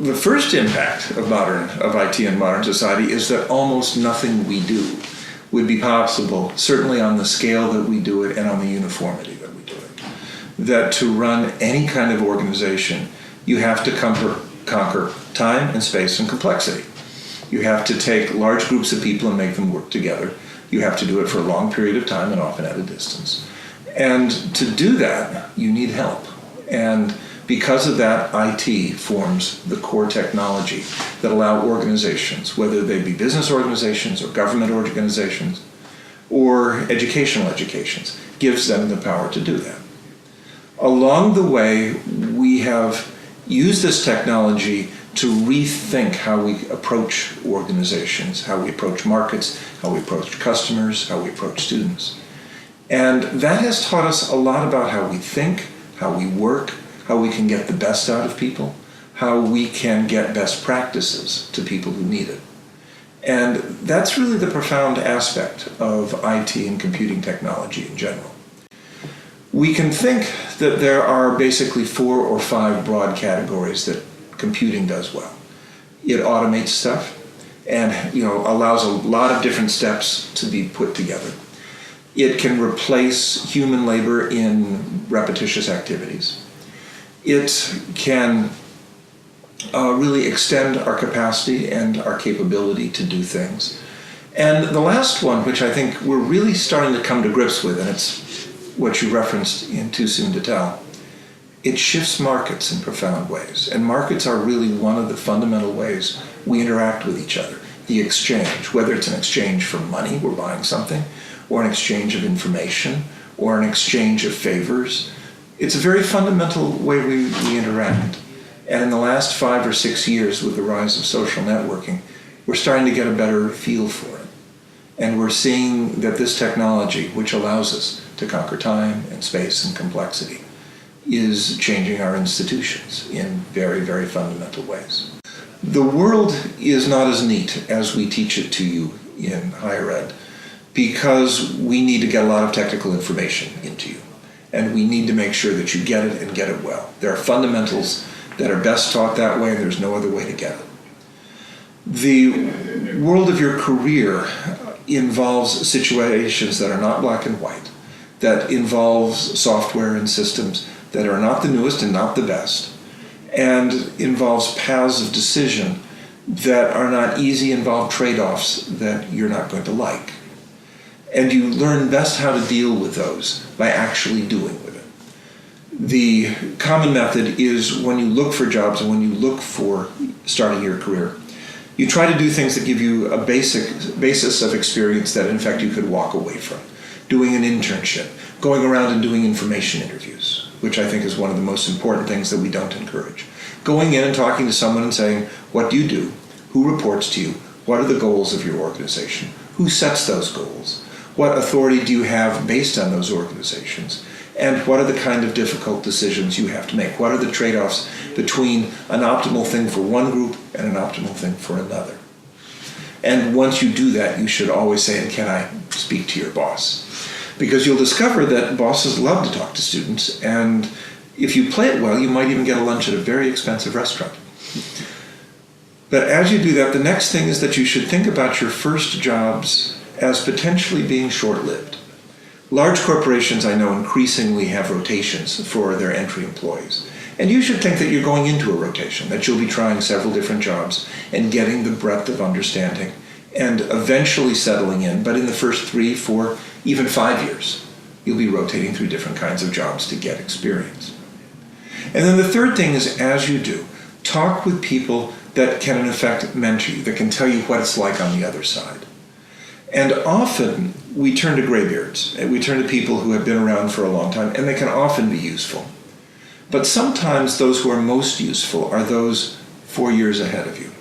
The first impact of IT in modern society is that almost nothing we do would be possible, certainly on the scale that we do it and on the uniformity that we do it. That to run any kind of organization, you have to conquer time and space and complexity. You have to take large groups of people and make them work together. You have to do it for a long period of time and often at a distance. And to do that, you need help. And because of that, IT forms the core technology that allow organizations, whether they be business organizations or government organizations or educational educations, gives them the power to do that. Along the way, we have used this technology to rethink how we approach organizations, how we approach markets, how we approach customers, how we approach students. And that has taught us a lot about how we think, how we work, how we can get the best out of people, how we can get best practices to people who need it. And that's really the profound aspect of IT and computing technology in general. We can think that there are basically 4 or 5 broad categories that computing does well. It automates stuff and allows a lot of different steps to be put together. It can replace human labor in repetitious activities. It can really extend our capacity and our capability to do things. And the last one, which I think we're really starting to come to grips with, and it's what you referenced in Too Soon to Tell, it shifts markets in profound ways. And markets are really one of the fundamental ways we interact with each other. The exchange, whether it's an exchange for money, we're buying something, or an exchange of information, or an exchange of favors. It's a very fundamental way we interact. And in the last 5 or 6 years, with the rise of social networking, we're starting to get a better feel for it. And we're seeing that this technology, which allows us to conquer time and space and complexity, is changing our institutions in very, very fundamental ways. The world is not as neat as we teach it to you in higher ed, because we need to get a lot of technical information into you. And we need to make sure that you get it and get it well. There are fundamentals that are best taught that way, and there's no other way to get it. The world of your career involves situations that are not black and white, that involves software and systems that are not the newest and not the best, and involves paths of decision that are not easy, involve trade-offs that you're not going to like. And you learn best how to deal with those by actually doing with it. The common method is when you look for jobs and when you look for starting your career, you try to do things that give you a basis of experience that in fact you could walk away from. Doing an internship, going around and doing information interviews, which I think is one of the most important things that we don't encourage. Going in and talking to someone and saying, what do you do? Who reports to you? What are the goals of your organization? Who sets those goals? What authority do you have based on those organizations? And what are the kind of difficult decisions you have to make? What are the trade-offs between an optimal thing for one group and an optimal thing for another? And once you do that, you should always say, and can I speak to your boss? Because you'll discover that bosses love to talk to students, and if you play it well, you might even get a lunch at a very expensive restaurant. But as you do that, the next thing is that you should think about your first jobs as potentially being short-lived. Large corporations, I know, increasingly have rotations for their entry employees. And you should think that you're going into a rotation, that you'll be trying several different jobs and getting the breadth of understanding and eventually settling in. But in the first 3, 4, even 5 years, you'll be rotating through different kinds of jobs to get experience. And then the third thing is, as you do, talk with people that can in effect mentor you, that can tell you what it's like on the other side. And often we turn to graybeards, and we turn to people who have been around for a long time, and they can often be useful. But sometimes those who are most useful are those 4 years ahead of you.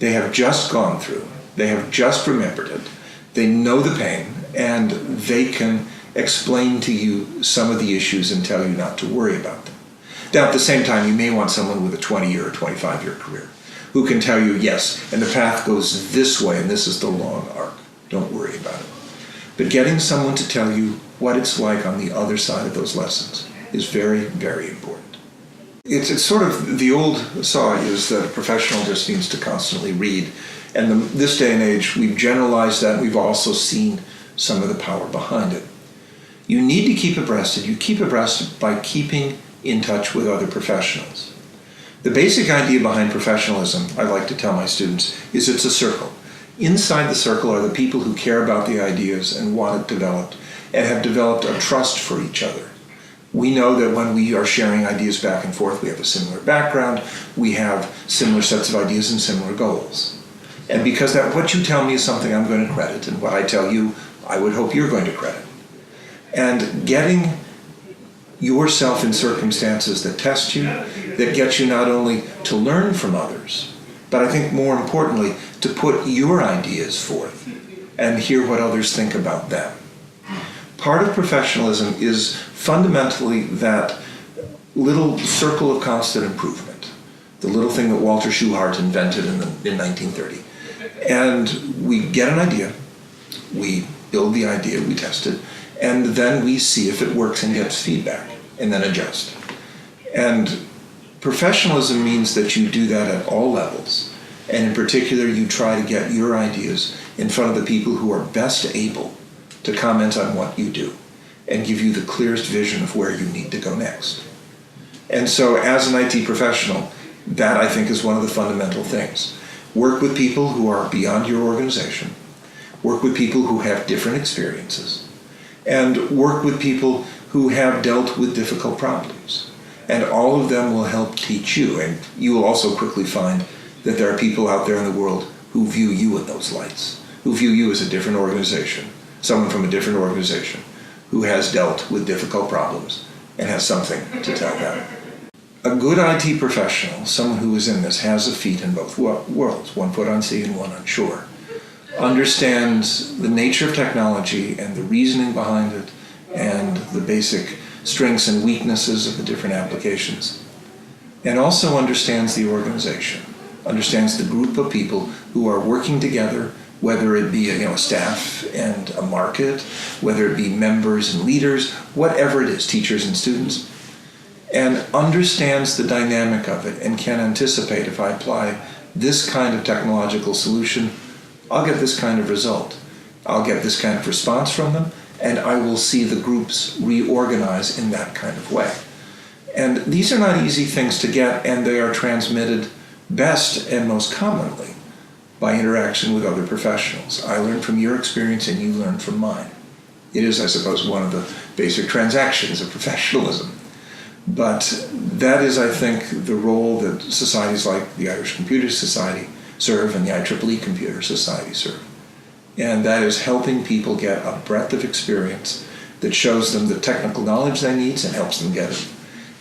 They have just gone through, they have just remembered it, they know the pain, and they can explain to you some of the issues and tell you not to worry about them. Now, at the same time, you may want someone with a 20-year or 25-year career who can tell you, yes, and the path goes this way, and this is the long arc. Don't worry about it. But getting someone to tell you what it's like on the other side of those lessons is very, very important. It's sort of, the old saw is that a professional just needs to constantly read. And this day and age, we've generalized that. We've also seen some of the power behind it. You need to keep abreast, and you keep abreast by keeping in touch with other professionals. The basic idea behind professionalism, I like to tell my students, is it's a circle. Inside the circle are the people who care about the ideas and want it developed, and have developed a trust for each other. We know that when we are sharing ideas back and forth, we have a similar background, we have similar sets of ideas and similar goals. And because that what you tell me is something I'm going to credit, and what I tell you, I would hope you're going to credit. And getting yourself in circumstances that test you, that get you not only to learn from others, but I think more importantly, to put your ideas forth and hear what others think about them. Part of professionalism is fundamentally that little circle of constant improvement, the little thing that Walter Schuhart invented in 1930. And we get an idea, we build the idea, we test it, and then we see if it works and gets feedback, and then adjust. And professionalism means that you do that at all levels, and in particular you try to get your ideas in front of the people who are best able to comment on what you do and give you the clearest vision of where you need to go next. And so as an IT professional, that I think is one of the fundamental things. Work with people who are beyond your organization, work with people who have different experiences, and work with people who have dealt with difficult problems. And all of them will help teach you, and you will also quickly find that there are people out there in the world who view you in those lights, who view you as a different organization, someone from a different organization who has dealt with difficult problems and has something to tell them. A good IT professional, someone who is in this, has a feet in both worlds, one foot on sea and one on shore, understands the nature of technology and the reasoning behind it and the basic strengths and weaknesses of the different applications, and also understands the organization, understands the group of people who are working together, whether it be a staff and a market, whether it be members and leaders, whatever it is, teachers and students, and understands the dynamic of it and can anticipate, if I apply this kind of technological solution, I'll get this kind of result. I'll get this kind of response from them, and I will see the groups reorganize in that kind of way. And these are not easy things to get, and they are transmitted best and most commonly by interaction with other professionals. I learn from your experience and you learn from mine. It is, I suppose, one of the basic transactions of professionalism. But that is, I think, the role that societies like the Irish Computer Society serve and the IEEE Computer Society serve. And that is helping people get a breadth of experience that shows them the technical knowledge they need and helps them get it,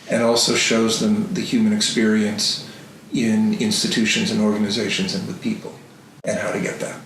and also shows them the human experience in institutions and organizations and with people, and how to get that.